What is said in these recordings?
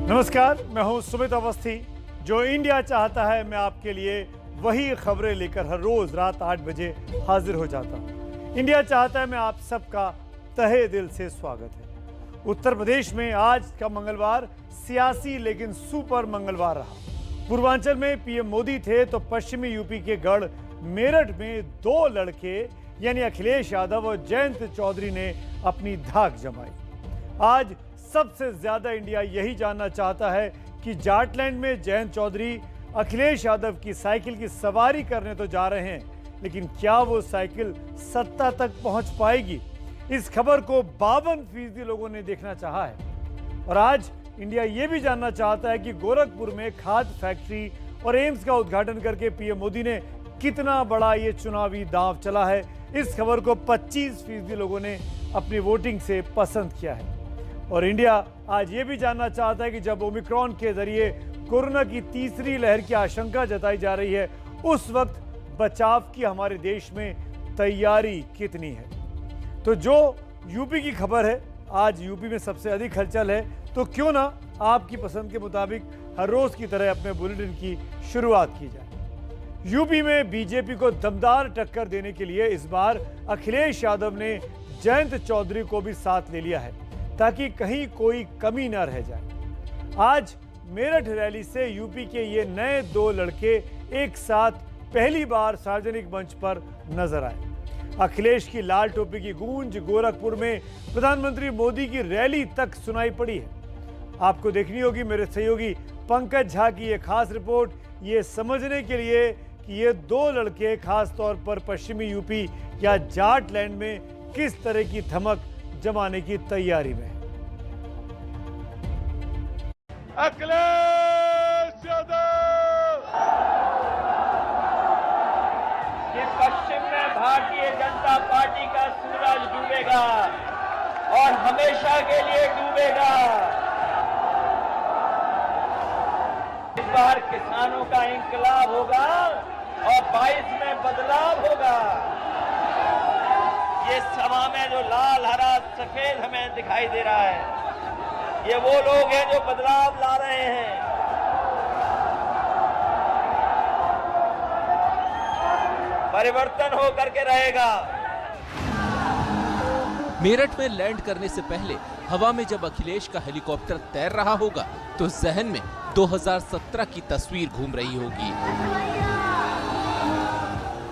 नमस्कार, मैं हूं सुमित अवस्थी। जो इंडिया चाहता है, मैं आपके लिए वही खबरें लेकर हर रोज रात 8 बजे हाजिर हो जाता हूं। इंडिया चाहता है, मैं आप सबका तहे दिल से स्वागत है। उत्तर प्रदेश में आज का मंगलवार सियासी लेकिन सुपर मंगलवार रहा। पूर्वांचल में पीएम मोदी थे तो पश्चिमी यूपी के गढ़ मेरठ में दो लड़के यानी अखिलेश यादव और जयंत चौधरी ने अपनी धाक जमाई। आज सबसे ज्यादा इंडिया यही जानना चाहता है कि जाटलैंड में जयंत चौधरी अखिलेश यादव की साइकिल की सवारी करने तो जा रहे हैं, लेकिन क्या वो साइकिल सत्ता तक पहुंच पाएगी? इस खबर को 52% लोगों ने देखना चाहा है। और आज इंडिया यह भी जानना चाहता है कि गोरखपुर में खाद फैक्ट्री और एम्स का उद्घाटन करके पीएम मोदी ने कितना बड़ा ये चुनावी दांव चला है। इस खबर को 25% लोगों ने अपनी वोटिंग से पसंद किया है। और इंडिया आज ये भी जानना चाहता है कि जब ओमिक्रॉन के जरिए कोरोना की तीसरी लहर की आशंका जताई जा रही है, उस वक्त बचाव की हमारे देश में तैयारी कितनी है। तो जो यूपी की खबर है, आज यूपी में सबसे अधिक हलचल है, तो क्यों ना आपकी पसंद के मुताबिक हर रोज की तरह अपने बुलेटिन की शुरुआत की जाए। यूपी में बीजेपी को दमदार टक्कर देने के लिए इस बार अखिलेश यादव ने जयंत चौधरी को भी साथ ले लिया है, ताकि कहीं कोई कमी न रह जाए। आज मेरठ रैली से यूपी के ये नए दो लड़के एक साथ पहली बार सार्वजनिक मंच पर नजर आए। अखिलेश की लाल टोपी की गूंज गोरखपुर में प्रधानमंत्री मोदी की रैली तक सुनाई पड़ी है। आपको देखनी होगी मेरे सहयोगी पंकज झा की यह खास रिपोर्ट, ये समझने के लिए कि ये दो लड़के खास तौर पर पश्चिमी यूपी या जाटलैंड में किस तरह की धमक जमाने की तैयारी में। अखिलेश यादव कि पश्चिम में भारतीय जनता पार्टी का सूरज डूबेगा और हमेशा के लिए डूबेगा। इस बार किसानों का इंकलाब होगा और 22 में बदलाव होगा। ये सभा में जो लाल हरा सफेद हमें दिखाई दे रहा है, ये वो लोग हैं जो बदलाव ला रहे हैं। परिवर्तन हो करके रहेगा। मेरठ में लैंड करने से पहले हवा में जब अखिलेश का हेलीकॉप्टर तैर रहा होगा तो जहन में 2017 की तस्वीर घूम रही होगी।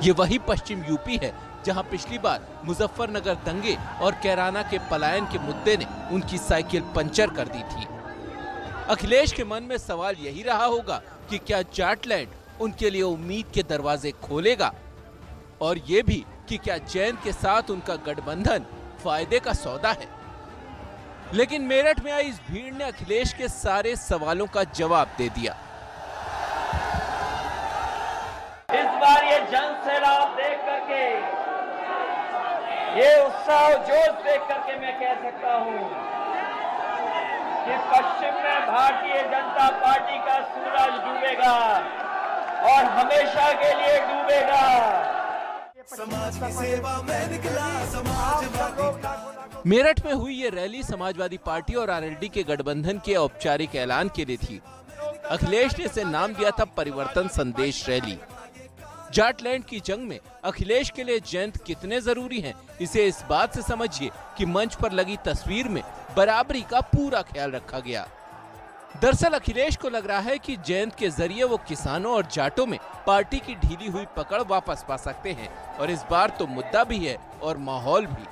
ये वही पश्चिम यूपी है जहां पिछली बार मुजफ्फरनगर दंगे और कैराना के पलायन के मुद्दे ने उनकी साइकिल पंचर कर दी थी। अखिलेश के मन में सवाल यही रहा होगा कि क्या जाटलैंड उनके लिए उम्मीद के दरवाजे खोलेगा, और ये भी कि क्या जैन के साथ उनका गठबंधन फायदे का सौदा है। लेकिन मेरठ में आई इस भीड़ ने अखिलेश के सारे सवालों का जवाब दे दिया। इस बार ये जन सैलाब देख करके, ये उत्साह जोश देख करके मैं कह सकता हूं कि पश्चिम में भारतीय जनता पार्टी का सूरज डूबेगा और हमेशा के लिए डूबेगा। समाज की सेवा में निकला समाजवादी। मेरठ में हुई ये रैली समाजवादी पार्टी और आरएलडी के गठबंधन के औपचारिक ऐलान के लिए थी। अखिलेश ने इसे नाम दिया था परिवर्तन संदेश रैली। जाटलैंड की जंग में अखिलेश के लिए जयंत कितने जरूरी हैं, इसे इस बात से समझिए कि मंच पर लगी तस्वीर में बराबरी का पूरा ख्याल रखा गया। दरअसल अखिलेश को लग रहा है कि जयंत के जरिए वो किसानों और जाटों में पार्टी की ढीली हुई पकड़ वापस पा सकते हैं, और इस बार तो मुद्दा भी है और माहौल भी।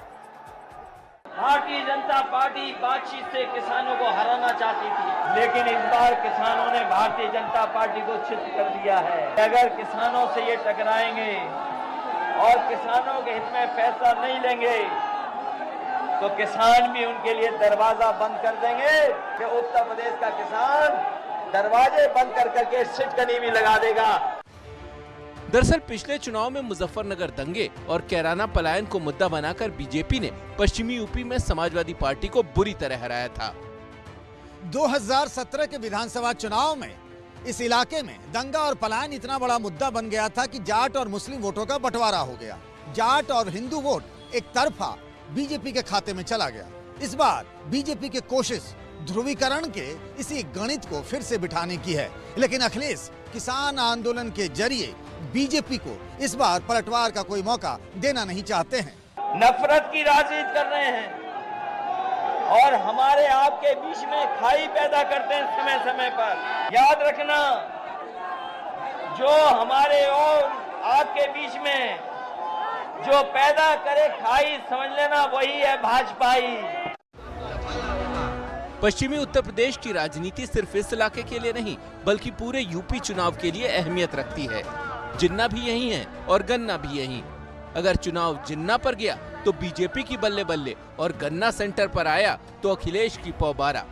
भारतीय जनता पार्टी बातचीत से किसानों को हराना चाहती थी, लेकिन इस बार किसानों ने भारतीय जनता पार्टी को चित कर दिया है। अगर किसानों से ये टकराएंगे और किसानों के हित में फैसला नहीं लेंगे तो किसान भी उनके लिए दरवाजा बंद कर देंगे कि उत्तर प्रदेश का किसान दरवाजे बंद कर करके सिटकनी भी लगा देगा। दरअसल पिछले चुनाव में मुजफ्फरनगर दंगे और कैराना पलायन को मुद्दा बनाकर बीजेपी ने पश्चिमी यूपी में समाजवादी पार्टी को बुरी तरह हराया था। 2017 के विधानसभा चुनाव में इस इलाके में दंगा और पलायन इतना बड़ा मुद्दा बन गया था कि जाट और मुस्लिम वोटों का बंटवारा हो गया। जाट और हिंदू वोट एक तरफा बीजेपी के खाते में चला गया। इस बार बीजेपी की कोशिश ध्रुवीकरण के इसी गणित को फिर से बिठाने की है। लेकिन अखिलेश किसान आंदोलन के जरिए बीजेपी को इस बार पलटवार का कोई मौका देना नहीं चाहते हैं। नफरत की राजनीति कर रहे हैं और हमारे आपके बीच में खाई पैदा करते हैं समय समय पर। याद रखना, जो हमारे और आपके बीच में जो पैदा करे खाई, समझ लेना वही है भाजपाई। पश्चिमी उत्तर प्रदेश की राजनीति सिर्फ इस इलाके के लिए नहीं बल्कि पूरे यूपी चुनाव के लिए अहमियत रखती है। जिन्ना भी यही है और गन्ना भी यही। अगर चुनाव जिन्ना पर गया तो बीजेपी की बल्ले बल्ले और गन्ना सेंटर पर आया तो अखिलेश की पौबारा।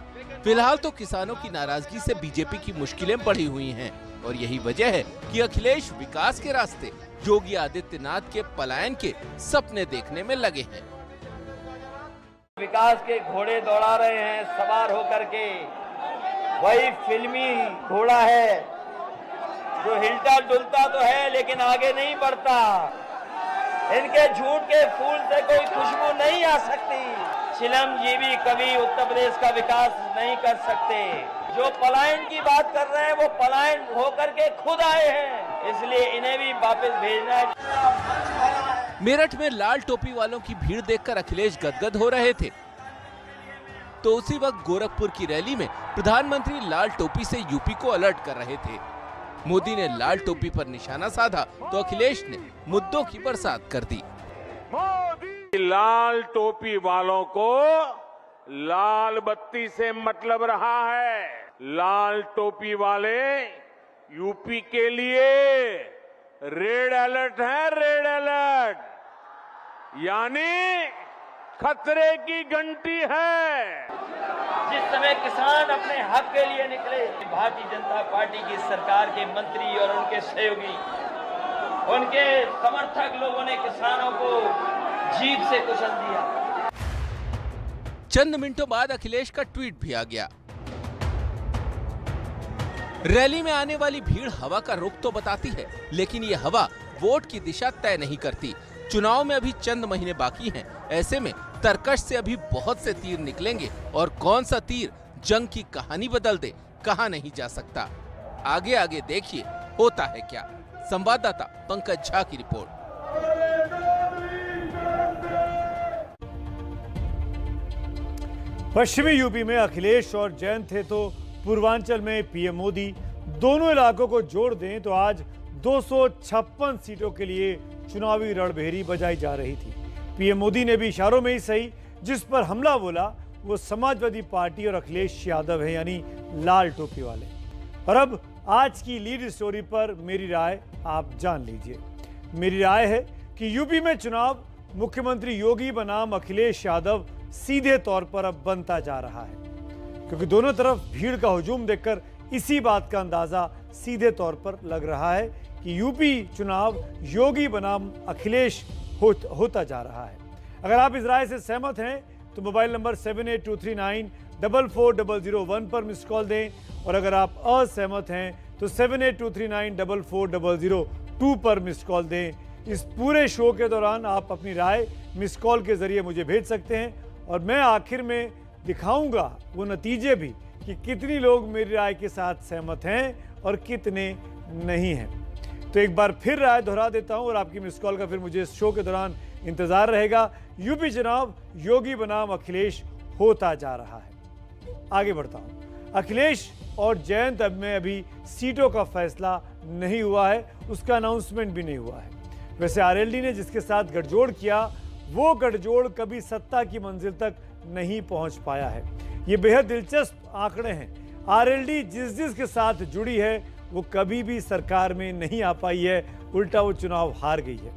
फिलहाल तो किसानों की नाराजगी से बीजेपी की मुश्किलें बढ़ी हुई हैं और यही वजह है कि अखिलेश विकास के रास्ते योगी आदित्यनाथ के पलायन के सपने देखने में लगे हैं। विकास के घोड़े दौड़ा रहे हैं सवार होकर के। वही फिल्मी घोड़ा है जो हिलता डुलता तो है लेकिन आगे नहीं बढ़ता। इनके झूठ के फूल से कोई खुशबू नहीं आ सकती। चिलमजीवी कभी उत्तर प्रदेश का विकास नहीं कर सकते। जो पलायन की बात कर रहे हैं वो पलायन होकर के खुद आए हैं, इसलिए इन्हें भी वापस भेजना है। मेरठ में लाल टोपी वालों की भीड़ देखकर अखिलेश गदगद हो रहे थे तो उसी वक्त गोरखपुर की रैली में प्रधानमंत्री लाल टोपी से यूपी को अलर्ट कर रहे थे। मोदी ने लाल टोपी पर निशाना साधा तो अखिलेश ने मुद्दों की बरसात कर दी। लाल टोपी वालों को लाल बत्ती से मतलब रहा है। लाल टोपी वाले यूपी के लिए रेड अलर्ट है, रेड अलर्ट, यानी खतरे की घंटी है। जिस समय किसान अपने हक के लिए निकले, भारतीय जनता पार्टी की सरकार के मंत्री और उनके सहयोगी, उनके समर्थक लोगों ने किसानों को जीभ से कुचल दिया। चंद मिनटों बाद अखिलेश का ट्वीट भी आ गया। रैली में आने वाली भीड़ हवा का रुख तो बताती है लेकिन ये हवा वोट की दिशा तय नहीं करती। चुनाव में अभी चंद महीने बाकी हैं, ऐसे में तरकश से अभी बहुत से तीर निकलेंगे और कौन सा तीर जंग की कहानी बदल दे कहा नहीं जा सकता। आगे आगे देखिए होता है क्या। संवाददाता पंकज झा की रिपोर्ट। पश्चिमी यूपी में अखिलेश और जयंत थे तो पूर्वांचल में पीएम मोदी। दोनों इलाकों को जोड़ दें तो आज 256 सीटों के लिए चुनावी रणभेरी बजाई जा रही थी। पीएम मोदी ने भी इशारों में ही सही, जिस पर हमला बोला वो समाजवादी पार्टी और अखिलेश यादव है, यानी लाल टोपी वाले। और अब आज की लीड स्टोरी पर मेरी राय आप जान लीजिए। मेरी राय है कि यूपी में चुनाव मुख्यमंत्री योगी बनाम अखिलेश यादव सीधे तौर पर अब बनता जा रहा है, क्योंकि दोनों तरफ भीड़ का हुजूम देखकर इसी बात का अंदाजा सीधे तौर पर लग रहा है कि यूपी चुनाव योगी बनाम अखिलेश होता जा रहा है। अगर आप इस राय से सहमत हैं तो मोबाइल नंबर 7823944001 पर मिस कॉल दें और अगर आप असहमत हैं तो 7823944002 पर मिस कॉल दें। इस पूरे शो के दौरान आप अपनी राय मिस कॉल के जरिए मुझे भेज सकते हैं और मैं आखिर में दिखाऊंगा वो नतीजे भी कि कितनी लोग मेरी राय के साथ सहमत हैं और कितने नहीं हैं। तो एक बार फिर राय दोहरा देता हूं और आपकी मिस कॉल का फिर मुझे इस शो के दौरान इंतजार रहेगा। यूपी चुनाव योगी बनाम अखिलेश होता जा रहा है। आगे बढ़ता हूं। अखिलेश और जयंत में अभी सीटों का फैसला नहीं हुआ है, उसका अनाउंसमेंट भी नहीं हुआ है। वैसे आरएलडी ने जिसके साथ गठजोड़ किया वो गठजोड़ कभी सत्ता की मंजिल तक नहीं पहुंच पाया है। ये बेहद दिलचस्प आंकड़े हैं। आरएलडी जिस के साथ जुड़ी है वो कभी भी सरकार में नहीं आ पाई है, उल्टा वो चुनाव हार गई है।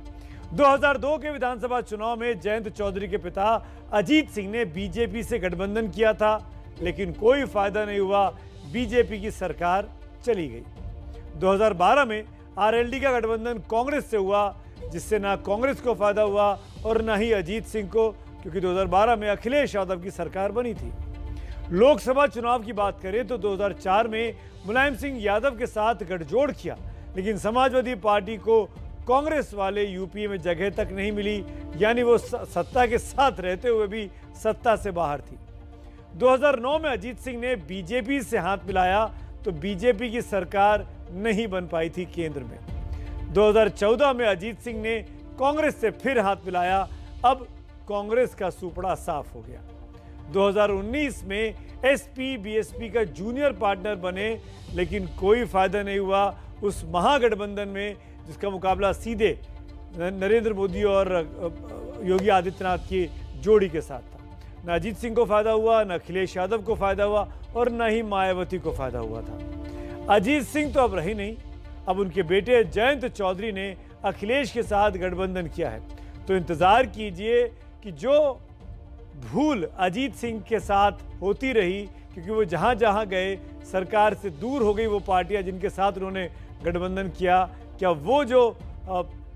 2002 के विधानसभा चुनाव में जयंत चौधरी के पिता अजीत सिंह ने बीजेपी से गठबंधन किया था, लेकिन कोई फायदा नहीं हुआ, बीजेपी की सरकार चली गई। 2012 में आरएलडी का गठबंधन कांग्रेस से हुआ, जिससे ना कांग्रेस को फायदा हुआ और ना ही अजीत सिंह को, क्योंकि 2012 में अखिलेश यादव की सरकार बनी थी। लोकसभा चुनाव की बात करें तो 2004 में मुलायम सिंह यादव के साथ गठजोड़ किया, लेकिन समाजवादी पार्टी को कांग्रेस वाले यूपी में जगह तक नहीं मिली, यानी वो सत्ता के साथ रहते हुए भी सत्ता से बाहर थी। 2009 में अजीत सिंह ने बीजेपी से हाथ मिलाया तो बीजेपी की सरकार नहीं बन पाई थी केंद्र में। 2014 में अजीत सिंह ने कांग्रेस से फिर हाथ मिलाया, अब कांग्रेस का सुपड़ा साफ हो गया। 2019 में एसपी बीएसपी का जूनियर पार्टनर बने, लेकिन कोई फायदा नहीं हुआ उस महागठबंधन में जिसका मुकाबला सीधे नरेंद्र मोदी और योगी आदित्यनाथ की जोड़ी के साथ था। न अजीत सिंह को फायदा हुआ, न अखिलेश यादव को फायदा हुआ और न ही मायावती को फायदा हुआ था। अजीत सिंह तो अब रही नहीं, अब उनके बेटे जयंत चौधरी ने अखिलेश के साथ गठबंधन किया है। तो इंतजार कीजिए कि जो भूल अजीत सिंह के साथ होती रही, क्योंकि वो जहां जहां गए सरकार से दूर हो गई वो पार्टियां जिनके साथ उन्होंने गठबंधन किया, क्या वो जो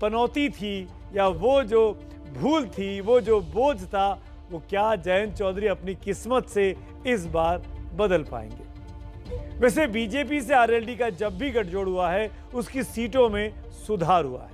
पनौती थी या वो जो भूल थी, वो जो बोझ था, वो क्या जयंत चौधरी अपनी किस्मत से इस बार बदल पाएंगे। वैसे बीजेपी से आरएलडी का जब भी गठजोड़ हुआ है उसकी सीटों में सुधार हुआ है।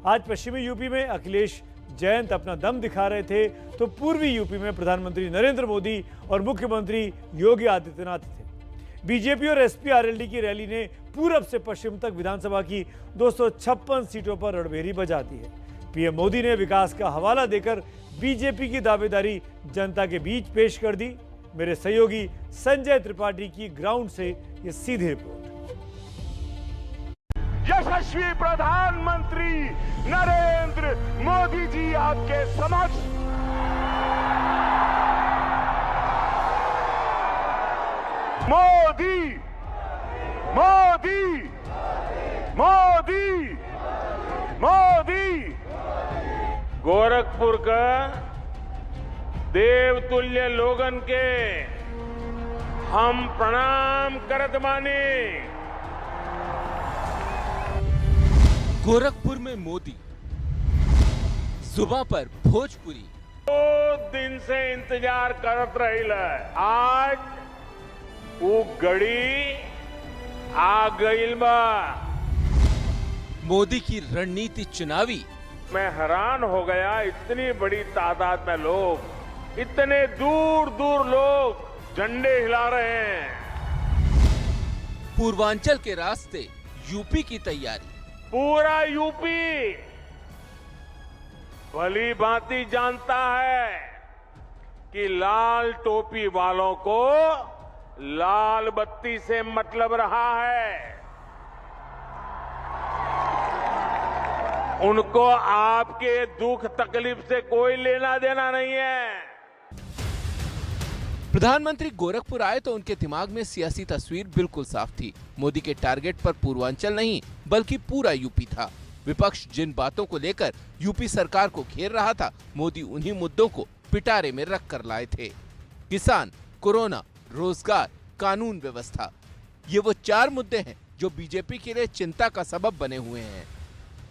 आज पश्चिमी यूपी में अखिलेश जयंत अपना दम दिखा रहे थे तो पूर्वी यूपी में प्रधानमंत्री नरेंद्र मोदी और मुख्यमंत्री योगी आदित्यनाथ थे। बीजेपी और एसपी आरएलडी की रैली ने पूरब से पश्चिम तक विधानसभा की 256 सीटों पर रणभेरी बजा दी है। पीएम मोदी ने विकास का हवाला देकर बीजेपी की दावेदारी जनता के बीच पेश कर दी। मेरे सहयोगी संजय त्रिपाठी की ग्राउंड से ये सीधी रिपोर्ट। यशस्वी प्रधानमंत्री नरेंद्र मोदी जी आपके समक्ष मोदी मोदी मोदी मोदी गोरखपुर का देवतुल्य लोगन के हम प्रणाम करत माने। गोरखपुर में मोदी, सुबह पर भोजपुरी। 2 दिन से इंतजार करत रही। आज वो घड़ी आ गई बा। मोदी की रणनीति चुनावी। मैं हैरान हो गया, इतनी बड़ी तादाद में लोग, इतने दूर दूर लोग झंडे हिला रहे हैं। पूर्वांचल के रास्ते यूपी की तैयारी। पूरा यूपी भली भांति जानता है कि लाल टोपी वालों को लाल बत्ती से मतलब रहा है। उनको आपके दुख तकलीफ से कोई लेना देना नहीं है। प्रधानमंत्री गोरखपुर आए तो उनके दिमाग में सियासी तस्वीर बिल्कुल साफ थी। मोदी के टारगेट पर पूर्वांचल नहीं बल्कि पूरा यूपी था। विपक्ष जिन बातों को लेकर यूपी सरकार को घेर रहा था, मोदी उन्हीं मुद्दों को पिटारे में रख कर लाए थे। किसान, कोरोना, रोजगार, कानून व्यवस्था, ये वो 4 मुद्दे हैं जो बीजेपी के लिए चिंता का सबब बने हुए हैं।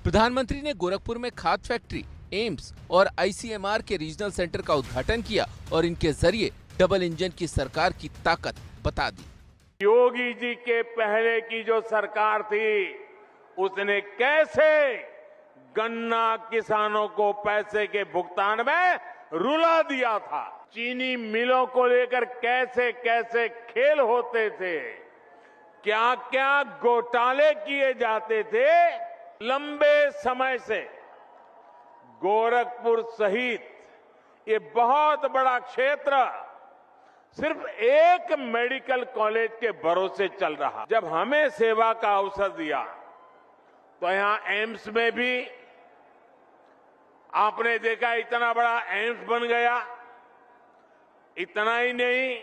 प्रधानमंत्री ने गोरखपुर में खाद फैक्ट्री, एम्स और आईसीएमआर के रीजनल सेंटर का उद्घाटन किया और इनके जरिए डबल इंजन की सरकार की ताकत बता दी। योगी जी के पहले की जो सरकार थी उसने कैसे गन्ना किसानों को पैसे के भुगतान में रुला दिया था। चीनी मिलों को लेकर कैसे कैसे खेल होते थे, क्या क्या घोटाले किए जाते थे। लंबे समय से गोरखपुर सहित ये बहुत बड़ा क्षेत्र सिर्फ एक मेडिकल कॉलेज के भरोसे चल रहा। जब हमें सेवा का अवसर दिया तो यहां एम्स में भी आपने देखा इतना बड़ा एम्स बन गया। इतना ही नहीं,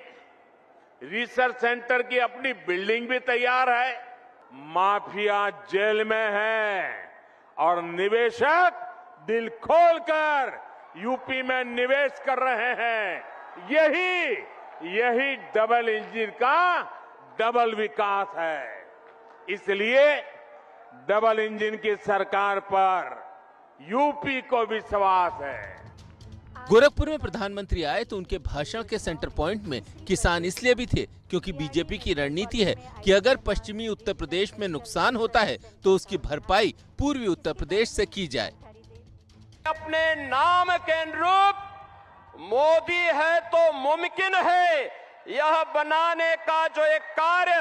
रिसर्च सेंटर की अपनी बिल्डिंग भी तैयार है। माफिया जेल में है और निवेशक दिल खोलकर यूपी में निवेश कर रहे हैं। यही डबल इंजन का डबल विकास है। इसलिए डबल इंजन की सरकार पर यूपी को विश्वास है। गोरखपुर में प्रधानमंत्री आए तो उनके भाषण के सेंटर पॉइंट में किसान इसलिए भी थे क्योंकि बीजेपी की रणनीति है कि अगर पश्चिमी उत्तर प्रदेश में नुकसान होता है तो उसकी भरपाई पूर्वी उत्तर प्रदेश से की जाए। अपने नाम के अनुरूप मोदी है तो मुमकिन है, यह बनाने का जो एक कार्य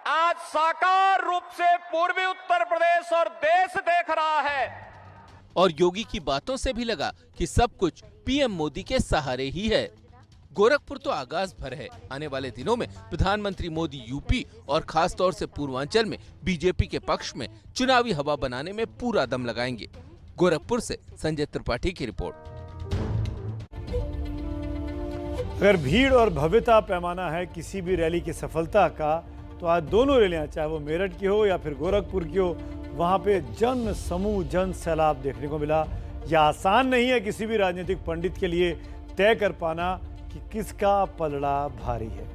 आज साकार रूप से पूर्वी उत्तर प्रदेश और देश देख रहा है। और योगी की बातों से भी लगा कि सब कुछ पीएम मोदी के सहारे ही है। गोरखपुर तो आगाज भर है। आने वाले दिनों में प्रधानमंत्री मोदी यूपी और खास तौर से पूर्वांचल में बीजेपी के पक्ष में चुनावी हवा बनाने में पूरा दम लगाएंगे। गोरखपुर से संजय त्रिपाठी की रिपोर्ट। अगर भीड़ और भव्यता पैमाना है किसी भी रैली की सफलता का, तो आज दोनों रैलियां, चाहे वो मेरठ की हो या फिर गोरखपुर की हो, वहां पे जन समूह, जन सैलाब देखने को मिला। यह आसान नहीं है किसी भी राजनीतिक पंडित के लिए तय कर पाना कि किसका पलड़ा भारी है।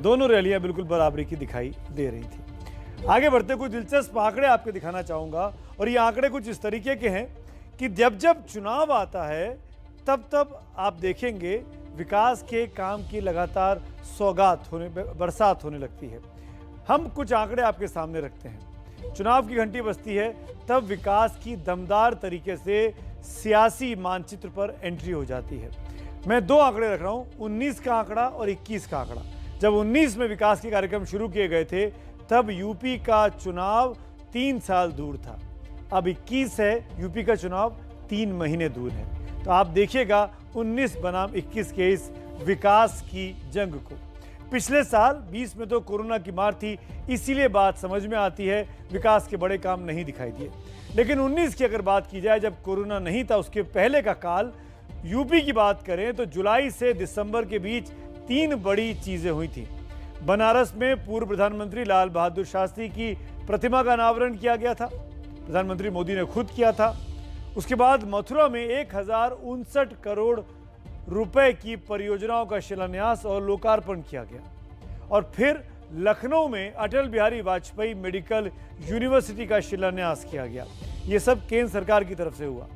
दोनों रैलियां बिल्कुल बराबरी की दिखाई दे रही थी। आगे बढ़ते कुछ दिलचस्प आंकड़े आपको दिखाना चाहूंगा, और ये आंकड़े कुछ इस तरीके के हैं कि जब जब चुनाव आता है तब तब आप देखेंगे विकास के काम की लगातार बरसात होने लगती है। हम कुछ आंकड़े आपके सामने रखते हैं। चुनाव की घंटी बजती है तब विकास की दमदार तरीके से सियासी मानचित्र पर एंट्री हो जाती है। मैं दो आंकड़े रख रहा हूं, 19 का आंकड़ा और 21 का आंकड़ा। जब 19 में विकास के कार्यक्रम शुरू किए गए थे तब यूपी का चुनाव 3 साल दूर था। अब 21 है, यूपी का चुनाव 3 महीने दूर है। तो आप देखिएगा 19 बनाम 21 के इस विकास की जंग को। पिछले साल 20 में तो कोरोना की मार थी, इसीलिए बात समझ में आती है, विकास के बड़े काम नहीं दिखाई दिए। लेकिन 19 की अगर बात की जाए, जब कोरोना नहीं था उसके पहले का काल, यूपी की बात करें तो जुलाई से दिसंबर के बीच 3 बड़ी चीजें हुई थी। बनारस में पूर्व प्रधानमंत्री लाल बहादुर शास्त्री की प्रतिमा का अनावरण किया गया था, प्रधानमंत्री मोदी ने खुद किया था। उसके बाद मथुरा में 1059 करोड़ रुपए की परियोजनाओं का शिलान्यास और लोकार्पण किया गया। और फिर लखनऊ में अटल बिहारी वाजपेयी मेडिकल यूनिवर्सिटी का शिलान्यास किया गया। ये सब केंद्र सरकार की तरफ से हुआ।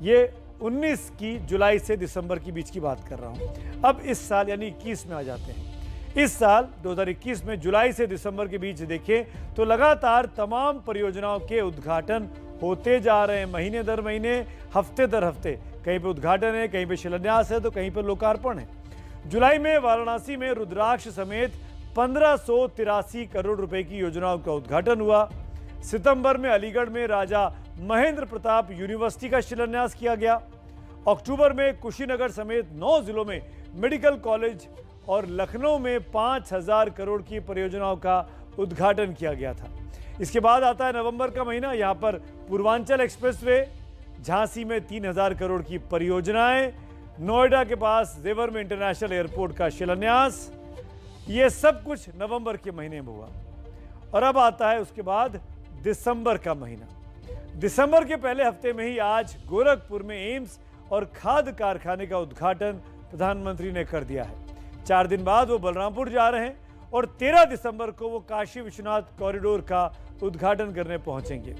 ये 19 की जुलाई से दिसंबर के बीच की बात कर रहा हूं। अब इस साल यानी 21 में आ जाते हैं। इस साल 2021 में जुलाई से दिसंबर के बीच देखें तो लगातार तमाम परियोजनाओं के उद्घाटन होते जा रहे हैं, महीने दर महीने, हफ्ते दर हफ्ते। कहीं पे उद्घाटन है, कहीं पे शिलान्यास है, तो कहीं पे लोकार्पण है। जुलाई में वाराणसी में रुद्राक्ष समेत 1583 करोड़ रुपए की योजनाओं का उद्घाटन हुआ। सितंबर में अलीगढ़ में राजा महेंद्र प्रताप यूनिवर्सिटी का शिलान्यास किया गया। अक्टूबर में कुशीनगर समेत 9 जिलों में मेडिकल कॉलेज और लखनऊ में 5000 करोड़ की परियोजनाओं का उद्घाटन किया गया था। इसके बाद आता है नवंबर का महीना। यहां पर पूर्वांचल एक्सप्रेसवे, झांसी में 3000 करोड़ की परियोजनाएं, नोएडा के पास जेवर में इंटरनेशनल एयरपोर्ट का शिलान्यास, ये सब कुछ नवंबर के महीने में हुआ। और अब आता है उसके बाद दिसंबर का महीना। दिसंबर के पहले हफ्ते में ही आज गोरखपुर में एम्स और खाद कारखाने का उद्घाटन प्रधानमंत्री ने कर दिया है। 4 दिन बाद वो बलरामपुर जा रहे हैं और 13 दिसंबर को वो काशी विश्वनाथ कॉरिडोर का उद्घाटन करने पहुंचेंगे।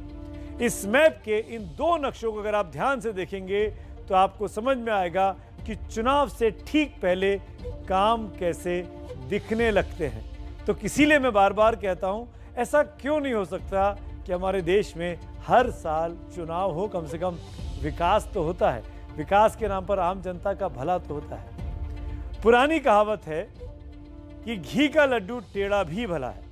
इस मैप के इन 2 नक्शों को अगर आप ध्यान से देखेंगे तो आपको समझ में आएगा कि चुनाव से ठीक पहले काम कैसे दिखने लगते हैं। तो इसीलिए मैं बार बार कहता हूं, ऐसा क्यों नहीं हो सकता कि हमारे देश में हर साल चुनाव हो, कम से कम विकास तो होता है। विकास के नाम पर आम जनता का भला तो होता है। पुरानी कहावत है कि घी का लड्डू टेढ़ा भी भला है।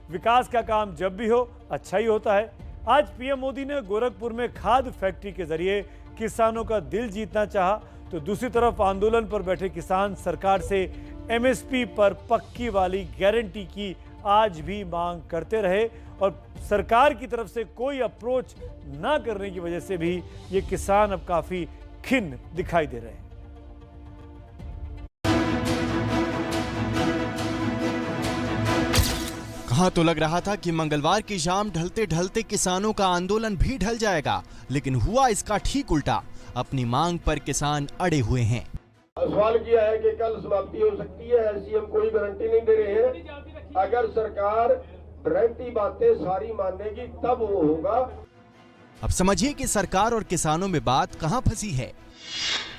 विकास का काम जब भी हो अच्छा ही होता है। आज पीएम मोदी ने गोरखपुर में खाद फैक्ट्री के जरिए किसानों का दिल जीतना चाहा, तो दूसरी तरफ आंदोलन पर बैठे किसान सरकार से एमएसपी पर पक्की वाली गारंटी की आज भी मांग करते रहे। और सरकार की तरफ से कोई अप्रोच ना करने की वजह से भी ये किसान अब काफी खिन्न दिखाई दे रहे हैं। कहां तो लग रहा था कि मंगलवार की शाम ढलते ढलते किसानों का आंदोलन भी ढल जाएगा, लेकिन हुआ इसका ठीक उल्टा। अपनी मांग पर किसान अड़े हुए हैं। सवाल किया है कि कल समाप्ति हो सकती है, ऐसी हम कोई गारंटी नहीं दे रहे हैं। अगर सरकार गारंटी बातें सारी मानेगी तब वो होगा। अब समझिए कि सरकार और किसानों में बात कहां फंसी है।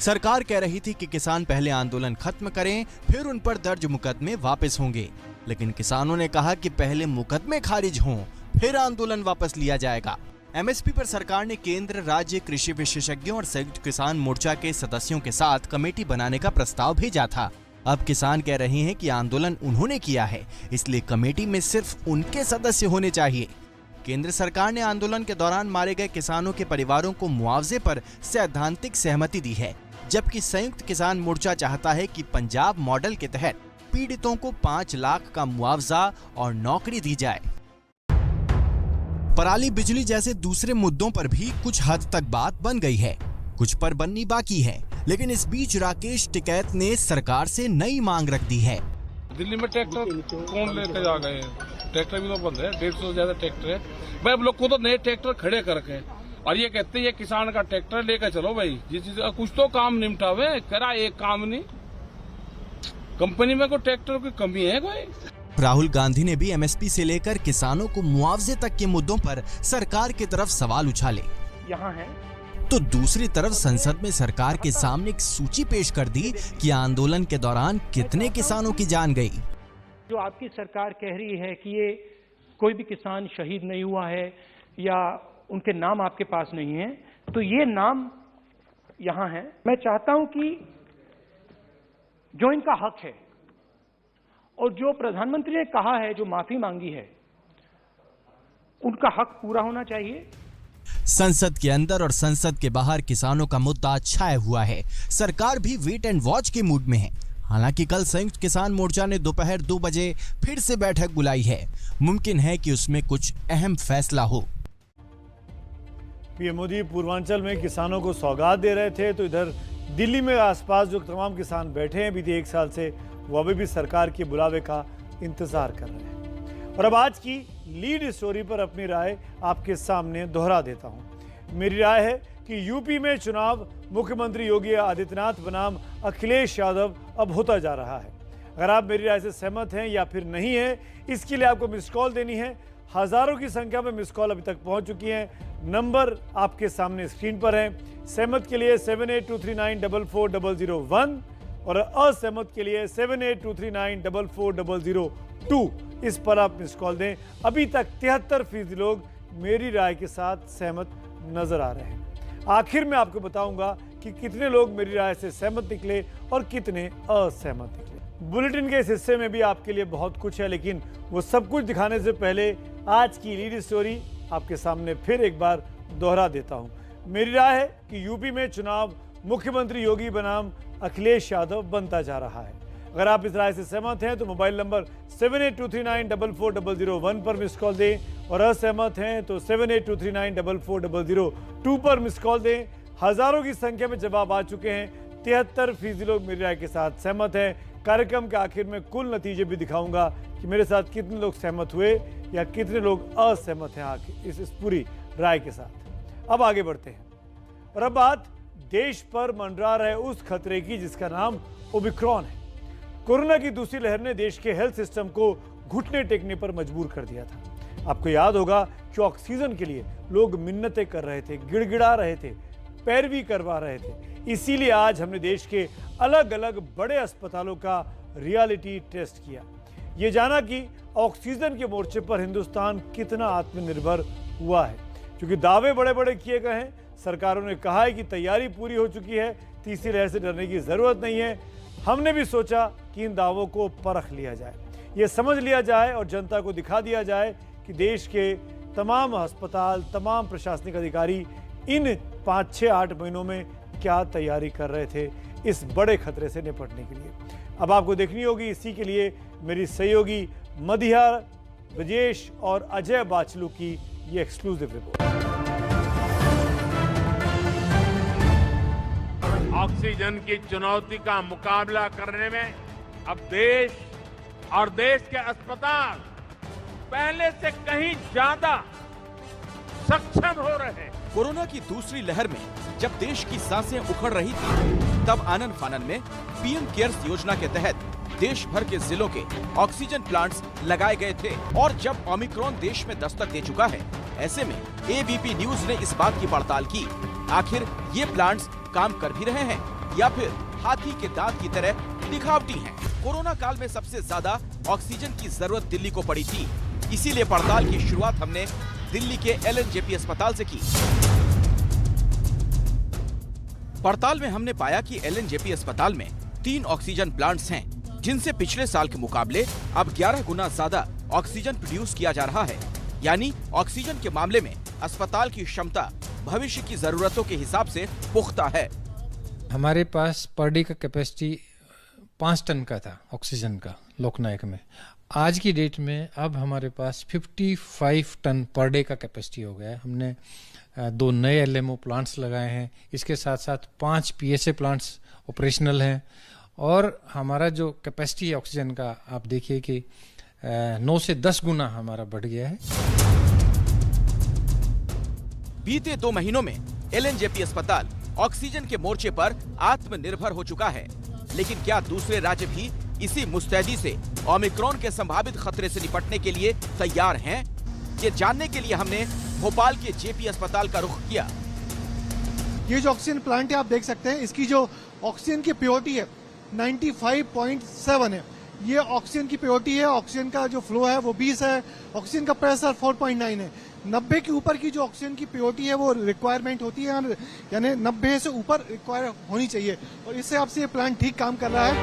सरकार कह रही थी कि किसान पहले आंदोलन खत्म करें, फिर उन पर दर्ज मुकदमे वापस होंगे, लेकिन किसानों ने कहा कि पहले मुकदमे खारिज हों, फिर आंदोलन वापस लिया जाएगा। एमएसपी पर सरकार ने केंद्र, राज्य कृषि विशेषज्ञों और संयुक्त किसान मोर्चा के सदस्यों के साथ कमेटी बनाने का प्रस्ताव भेजा था। अब किसान कह रहे हैं कि आंदोलन उन्होंने किया है, इसलिए कमेटी में सिर्फ उनके सदस्य होने चाहिए। केंद्र सरकार ने आंदोलन के दौरान मारे गए किसानों के परिवारों को मुआवजे पर सैद्धांतिक सहमति दी है, जबकि संयुक्त किसान मोर्चा चाहता है कि पंजाब मॉडल के तहत पीड़ितों को 5 लाख का मुआवजा और नौकरी दी जाए। पराली बिजली जैसे दूसरे मुद्दों पर भी कुछ हद तक बात बन गई है, कुछ पर बननी बाकी है। लेकिन इस बीच राकेश टिकैत ने सरकार से नई मांग रख दी है। दिल्ली में ट्रैक्टर कौन लेकर आ गए हैं? ट्रैक्टर भी तो बंद है, 150 से ज्यादा ट्रैक्टर है भाई। अब लोग को तो नए ट्रैक्टर खड़े कर रखे हैं और ये कहते हैं ये किसान का ट्रैक्टर लेकर चलो भाई, जिस चीज कुछ तो काम निपटावे, करा एक काम नहीं। कंपनी में कोई ट्रैक्टर की कमी है कोई? राहुल गांधी ने भी एमएसपी से लेकर किसानों को मुआवजे तक के मुद्दों पर सरकार की तरफ सवाल उछाले। यहाँ है तो दूसरी तरफ संसद में सरकार के सामने एक सूची पेश कर दी कि आंदोलन के दौरान कितने किसानों की जान गई। जो आपकी सरकार कह रही है कि ये कोई भी किसान शहीद नहीं हुआ है या उनके नाम आपके पास नहीं है, तो ये नाम यहाँ है। मैं चाहता हूं कि जो इनका हक है और जो प्रधानमंत्री ने कहा है, जो माफी मांगी है, उनका हक पूरा होना चाहिए। संसद के अंदर और संसद के बाहर किसानों का मुद्दा छाया हुआ है। सरकार भी वेट एंड वॉच के मूड में है। हालांकि कल संयुक्त किसान मोर्चा ने दोपहर 2 बजे फिर से बैठक बुलाई है। मुमकिन है कि उसमें कुछ अहम फैसला हो। पीएम मोदी पूर्वांचल में किसानों को सौगात दे रहे थे, तो इधर दिल्ली में आसपास जो तमाम किसान बैठे हैं बीते 1 साल से, वो अभी भी सरकार के बुलावे का इंतजार कर रहे हैं। और अब आज की लीड स्टोरी पर अपनी राय आपके सामने दोहरा देता हूं। मेरी राय है कि यूपी में चुनाव मुख्यमंत्री योगी आदित्यनाथ बनाम अखिलेश यादव अब होता जा रहा है। अगर आप मेरी राय से सहमत हैं या फिर नहीं हैं, इसके लिए आपको मिस कॉल देनी है। हजारों की संख्या में मिस कॉल अभी तक पहुंच चुकी हैं। नंबर आपके सामने स्क्रीन पर है। सहमत के लिए 7823944001 और असहमत के लिए 7823944002। इस पर आप मिस कॉल दें। अभी तक 73% लोग मेरी राय के साथ सहमत नजर आ रहे हैं। आखिर में आपको बताऊंगा कि कितने लोग मेरी राय से सहमत निकले और कितने असहमत निकले। बुलेटिन के इस हिस्से में भी आपके लिए बहुत कुछ है, लेकिन वो सब कुछ दिखाने से पहले आज की लीड स्टोरी आपके सामने फिर एक बार दोहरा देता हूं। मेरी राय है कि यूपी में चुनाव मुख्यमंत्री योगी बनाम अखिलेश यादव बनता जा रहा है। अगर आप इस राय से सहमत हैं तो मोबाइल नंबर 7823944001 पर मिस कॉल दें और असहमत हैं तो 7823944002 पर मिस कॉल दें। हजारों की संख्या में जवाब आ चुके हैं। 73% लोग मेरी राय के साथ सहमत हैं। कार्यक्रम के आखिर में कुल नतीजे भी दिखाऊंगा कि मेरे साथ कितने लोग सहमत हुए या कितने लोग असहमत हैं आखिर इस पूरी राय के साथ। अब आगे बढ़ते हैं और अब बात देश पर मंडरा रहे उस खतरे की जिसका नाम ओमिक्रॉन है। कोरोना की दूसरी लहर ने देश के हेल्थ सिस्टम को घुटने टेकने पर मजबूर कर दिया था। आपको याद होगा कि ऑक्सीजन के लिए लोग मिन्नतें कर रहे थे, गिड़गिड़ा रहे थे, पैरवी करवा रहे थे। इसीलिए आज हमने देश के अलग अलग बड़े अस्पतालों का रियलिटी टेस्ट किया। ये जाना कि ऑक्सीजन के मोर्चे पर हिंदुस्तान कितना आत्मनिर्भर हुआ है। क्योंकि दावे बड़े बड़े किए गए हैं, सरकारों ने कहा है कि तैयारी पूरी हो चुकी है, तीसरी लहर से डरने की जरूरत नहीं है। हमने भी सोचा कि इन दावों को परख लिया जाए, ये समझ लिया जाए और जनता को दिखा दिया जाए कि देश के तमाम अस्पताल, तमाम प्रशासनिक अधिकारी इन 5, 6, 8 महीनों में क्या तैयारी कर रहे थे इस बड़े खतरे से निपटने के लिए। अब आपको देखनी होगी। इसी के लिए मेरी सहयोगी मधिया, ब्रजेश और अजय बाचलू की ये एक्सक्लूसिव रिपोर्ट। ऑक्सीजन की चुनौती का मुकाबला करने में अब देश और देश के अस्पताल पहले से कहीं ज्यादा सक्षम हो रहे हैं। कोरोना की दूसरी लहर में जब देश की सांसें उखड़ रही थी, तब आनन फानन में पीएम केयर्स योजना के तहत देश भर के जिलों के ऑक्सीजन प्लांट्स लगाए गए थे। और जब ओमिक्रॉन देश में दस्तक दे चुका है, ऐसे में एबीपी न्यूज ने इस बात की पड़ताल की, आखिर ये प्लांट्स काम कर भी रहे हैं या फिर हाथी के दांत की तरह दिखावटी हैं। कोरोना काल में सबसे ज्यादा ऑक्सीजन की जरूरत दिल्ली को पड़ी थी, इसीलिए पड़ताल की शुरुआत हमने दिल्ली के एलएनजेपी अस्पताल से की। पड़ताल में हमने पाया कि एलएनजेपी अस्पताल में 3 ऑक्सीजन प्लांट्स हैं, जिनसे पिछले साल के मुकाबले अब 11 गुना ज्यादा ऑक्सीजन प्रोड्यूस किया जा रहा है। यानी ऑक्सीजन के मामले में अस्पताल की क्षमता भविष्य की जरूरतों के हिसाब से पुख्ता है। हमारे पास पर डे का कैपेसिटी 5 टन का था ऑक्सीजन का लोकनायक में। आज की डेट में अब हमारे पास 55 टन पर डे का कैपेसिटी हो गया है। हमने 2 नए LMO प्लांट्स लगाए हैं, इसके साथ साथ 5 PSA प्लांट्स ऑपरेशनल हैं और हमारा जो कैपेसिटी है ऑक्सीजन का आप देखिए कि 9 से 10 गुना हमारा बढ़ गया है। बीते 2 महीनों में LNJP अस्पताल ऑक्सीजन के मोर्चे पर आत्मनिर्भर हो चुका है, लेकिन क्या दूसरे राज्य भी इसी मुस्तैदी से ओमिक्रॉन के संभावित खतरे से निपटने के लिए तैयार हैं? ये जानने के लिए हमने भोपाल के JP अस्पताल का रुख किया। ये जो ऑक्सीजन प्लांट है आप देख सकते हैं, इसकी जो ऑक्सीजन की प्योरिटी है 95.7 है। ये ऑक्सीजन की प्योरिटी है, ऑक्सीजन का जो फ्लो है वो 20 है, ऑक्सीजन का प्रेशर 4.9 है। 90 के ऊपर की जो ऑक्सीजन की प्योरिटी है वो रिक्वायरमेंट होती है, यानी 90 से ऊपर रिक्वायर होनी चाहिए और इससे आपसे ये प्लांट ठीक काम कर रहा है।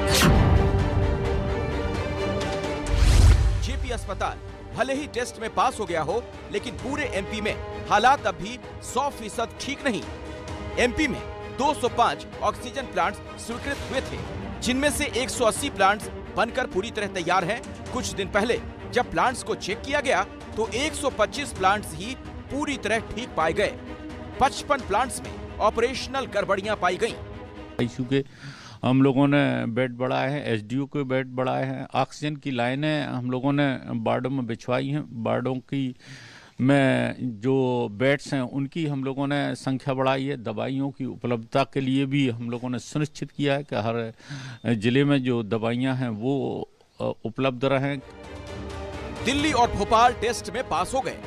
JP अस्पताल भले ही टेस्ट में पास हो गया हो, लेकिन पूरे MP में हालात अब भी 100% ठीक नहीं। MP में 205 ऑक्सीजन प्लांट्स स्वीकृत हुए थे, जिनमें से 180 प्लांट्स बनकर पूरी तरह तैयार हैं। कुछ दिन पहले जब प्लांट्स को चेक किया गया तो 125 प्लांट्स ही पूरी तरह ठीक पाए गए। 55 प्लांट्स में ऑपरेशनल गड़बड़ियां पाई गईं। आईसीयू के हम लोगों ने बेड बढ़ाए हैं, SDO के बेड बढ़ाए हैं, ऑक्सीजन की लाइनें हम लोगों ने वार्डों में बिछवाई हैं, वार्डों की में जो बेड्स हैं उनकी हम लोगों ने संख्या बढ़ाई है। दवाइयों की उपलब्धता के लिए भी हम लोगों ने सुनिश्चित किया है कि हर जिले में जो दवाइयां हैं वो उपलब्ध रहें। दिल्ली और भोपाल टेस्ट में पास हो गए,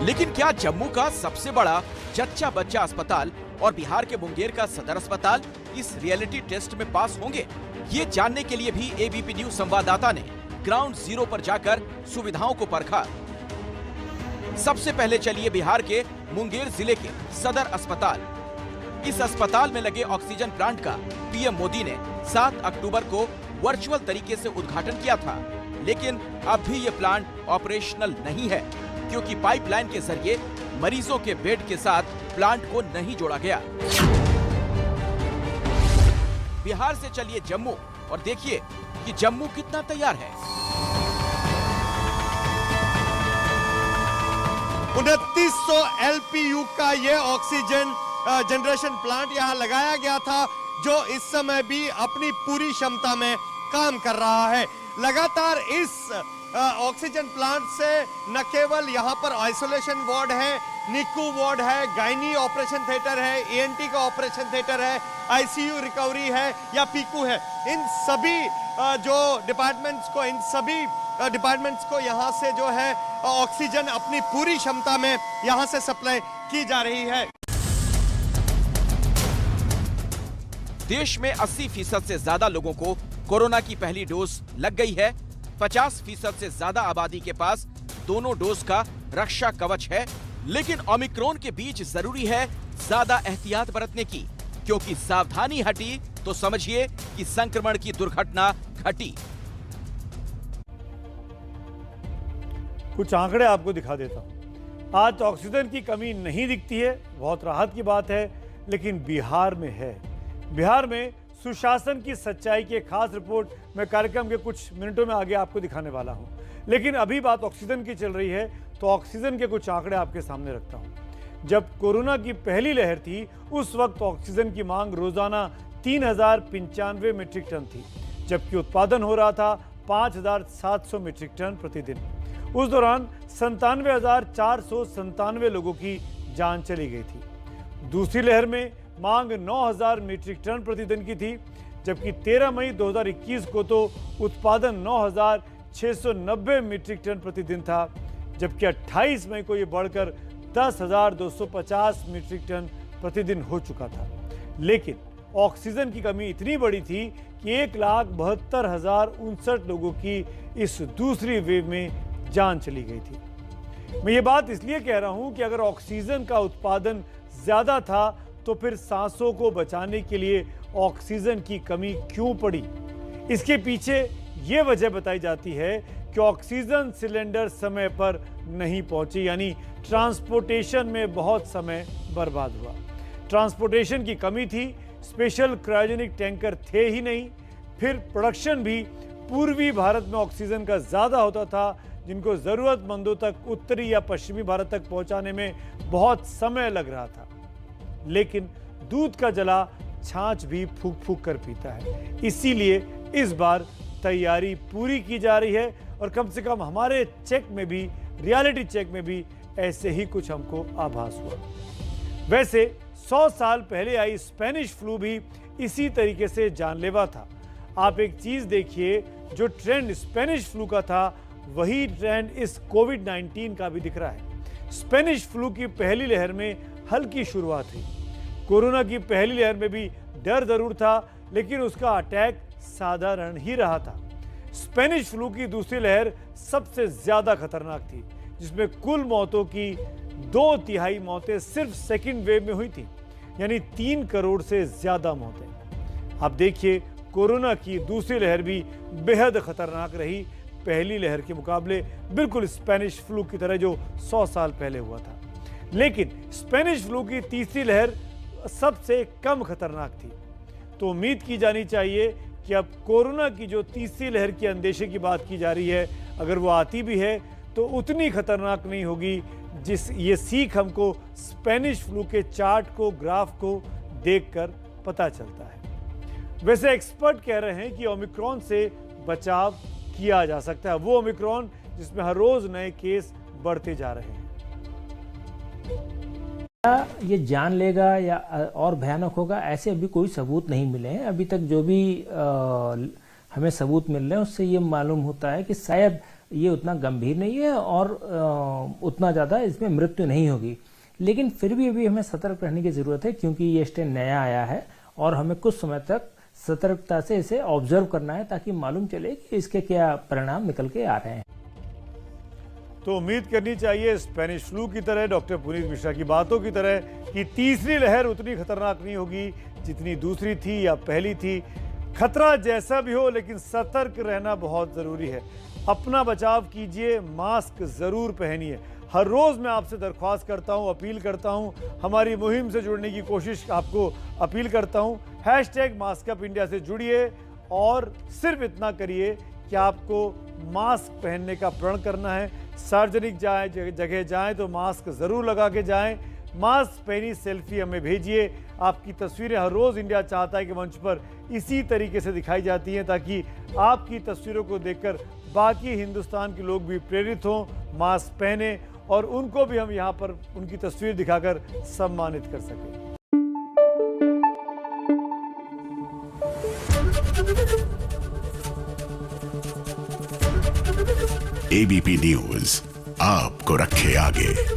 लेकिन क्या जम्मू का सबसे बड़ा जच्चा बच्चा अस्पताल और बिहार के मुंगेर का सदर अस्पताल इस रियलिटी टेस्ट में पास होंगे? ये जानने के लिए भी ABP न्यूज संवाददाता ने ग्राउंड जीरो पर जाकर सुविधाओं को परखा। सबसे पहले चलिए बिहार के मुंगेर जिले के सदर अस्पताल। इस अस्पताल में लगे ऑक्सीजन प्लांट का PM मोदी ने 7 अक्टूबर को वर्चुअल तरीके से उद्घाटन किया था, लेकिन अब भी ये प्लांट ऑपरेशनल नहीं है, क्योंकि पाइपलाइन के जरिए मरीजों के बेड के साथ प्लांट को नहीं जोड़ा गया। बिहार से चलिए जम्मू और देखिए कि जम्मू कितना तैयार है। 2900 LPU का ये ऑक्सीजन जनरेशन प्लांट यहाँ लगाया गया था, जो इस समय भी अपनी पूरी क्षमता में काम कर रहा है। लगातार इस ऑक्सीजन प्लांट से न केवल यहाँ पर आइसोलेशन वार्ड है, निकू वार्ड है, गायनी ऑपरेशन थिएटर है, ENT का ऑपरेशन थिएटर है, ICU रिकवरी है या PICU है, इन सभी जो डिपार्टमेंट्स को यहाँ से जो है ऑक्सीजन अपनी पूरी क्षमता में यहाँ से सप्लाई की जा रही है। देश में 80% से ज्यादा लोगों को कोरोना की पहली डोज लग गई है। 50% से ज्यादा आबादी के पास दोनों डोज का रक्षा कवच है, लेकिन ओमिक्रॉन के बीच जरूरी है ज्यादा एहतियात बरतने की, क्योंकि सावधानी हटी तो समझिए कि संक्रमण की दुर्घटना घटी। कुछ आंकड़े आपको दिखा देता हूं। आज ऑक्सीजन की कमी नहीं दिखती है, बहुत राहत की बात है, लेकिन बिहार में है। बिहार में सुशासन की सच्चाई की एक खास रिपोर्ट मैं कार्यक्रम के कुछ मिनटों में आगे आपको दिखाने वाला हूं, लेकिन अभी बात ऑक्सीजन की चल रही है तो ऑक्सीजन के कुछ आंकड़े आपके सामने रखता हूं। जब कोरोना की पहली लहर थी उस वक्त ऑक्सीजन की मांग रोजाना 3095 मीट्रिक टन थी, जबकि उत्पादन हो रहा था 5700 मीट्रिक टन प्रतिदिन। उस दौरान 97,497 लोगों की जान चली गई थी। दूसरी लहर में मांग 9000 मीट्रिक टन प्रतिदिन की थी, जबकि 13 मई 2021 को तो उत्पादन 9690 मीट्रिक टन प्रतिदिन था, जबकि 28 मई को यह बढ़कर 10,250 मीट्रिक टन प्रतिदिन हो चुका था। लेकिन ऑक्सीजन की कमी इतनी बड़ी थी कि 1,72,059 लोगों की इस दूसरी वेव में जान चली गई थी। मैं ये बात इसलिए कह रहा हूं कि अगर ऑक्सीजन का उत्पादन ज्यादा था तो फिर सांसों को बचाने के लिए ऑक्सीजन की कमी क्यों पड़ी? इसके पीछे ये वजह बताई जाती है कि ऑक्सीजन सिलेंडर समय पर नहीं पहुंचे, यानी ट्रांसपोर्टेशन में बहुत समय बर्बाद हुआ। ट्रांसपोर्टेशन की कमी थी, स्पेशल क्रायोजेनिक टैंकर थे ही नहीं, फिर प्रोडक्शन भी पूर्वी भारत में ऑक्सीजन का ज़्यादा होता था, जिनको ज़रूरतमंदों तक उत्तरी या पश्चिमी भारत तक पहुंचाने में बहुत समय लग रहा था। लेकिन दूध का जला छाछ भी फूंक फूंक कर पीता है, इसीलिए इस बार तैयारी पूरी की जा रही है और कम से कम हमारे चेक में भी, रियलिटी चेक में भी ऐसे ही कुछ हमको आभास हुआ। वैसे 100 साल पहले आई स्पेनिश फ्लू भी इसी तरीके से जानलेवा था। आप एक चीज देखिए, जो ट्रेंड स्पेनिश फ्लू का था वही ट्रेंड इस कोविड-19 का भी दिख रहा है। स्पेनिश फ्लू की पहली लहर में हल्की शुरुआत हुई। कोरोना की पहली लहर में भी डर जरूर था, लेकिन उसका अटैक साधारण ही रहा था। स्पेनिश फ्लू की दूसरी लहर सबसे ज्यादा खतरनाक थी, जिसमें कुल मौतों की 2/3 मौतें सिर्फ सेकेंड वेव में हुई थी, यानी 3 करोड़ से ज्यादा मौतें। अब देखिए, कोरोना की दूसरी लहर भी बेहद खतरनाक रही, पहली लहर के मुकाबले बिल्कुल स्पेनिश फ्लू की तरह जो 100 साल पहले हुआ था। लेकिन स्पेनिश फ्लू की तीसरी लहर सबसे कम खतरनाक थी। तो उम्मीद की जानी चाहिए कि अब कोरोना की जो तीसरी लहर के अंदेशे की बात की जा रही है, अगर वो आती भी है तो उतनी खतरनाक नहीं होगी। ये सीख हमको स्पेनिश फ्लू के चार्ट को, ग्राफ को देखकर पता चलता है। वैसे एक्सपर्ट कह रहे हैं कि ओमिक्रॉन से बचाव किया जा सकता है, वो ओमिक्रॉन जिसमें हर रोज नए केस बढ़ते जा रहे हैं। ये जान लेगा या और भयानक होगा, ऐसे अभी कोई सबूत नहीं मिले हैं। अभी तक जो भी हमें सबूत मिल रहे हैं उससे ये मालूम होता है कि शायद ये उतना गंभीर नहीं है और उतना ज़्यादा इसमें मृत्यु नहीं होगी। लेकिन फिर भी अभी हमें सतर्क रहने की ज़रूरत है, क्योंकि ये स्ट्रेन नया आया है और हमें कुछ समय तक सतर्कता से इसे ऑब्जर्व करना है, ताकि मालूम चले कि इसके क्या परिणाम निकल के आ रहे हैं। तो उम्मीद करनी चाहिए स्पेनिश फ्लू की तरह, डॉक्टर पुनीत मिश्रा की बातों की तरह, कि तीसरी लहर उतनी खतरनाक नहीं होगी जितनी दूसरी थी या पहली थी। खतरा जैसा भी हो, लेकिन सतर्क रहना बहुत ज़रूरी है। अपना बचाव कीजिए, मास्क ज़रूर पहनिए। हर रोज़ मैं आपसे दरख्वास्त करता हूँ, अपील करता हूँ, हमारी मुहिम से जुड़ने की कोशिश आपको अपील करता हूँ। #MaskUpIndia से जुड़िए और सिर्फ इतना करिए कि आपको मास्क पहनने का प्रण करना है। सार्वजनिक जगह जाएं तो मास्क ज़रूर लगा के जाएं। मास्क पहनी सेल्फी हमें भेजिए। आपकी तस्वीरें हर रोज़ इंडिया चाहता है कि मंच पर इसी तरीके से दिखाई जाती हैं, ताकि आपकी तस्वीरों को देखकर बाकी हिंदुस्तान के लोग भी प्रेरित हों, मास्क पहने और उनको भी हम यहाँ पर उनकी तस्वीर दिखाकर सम्मानित कर सकें। ABP न्यूज़ आपको रखे आगे।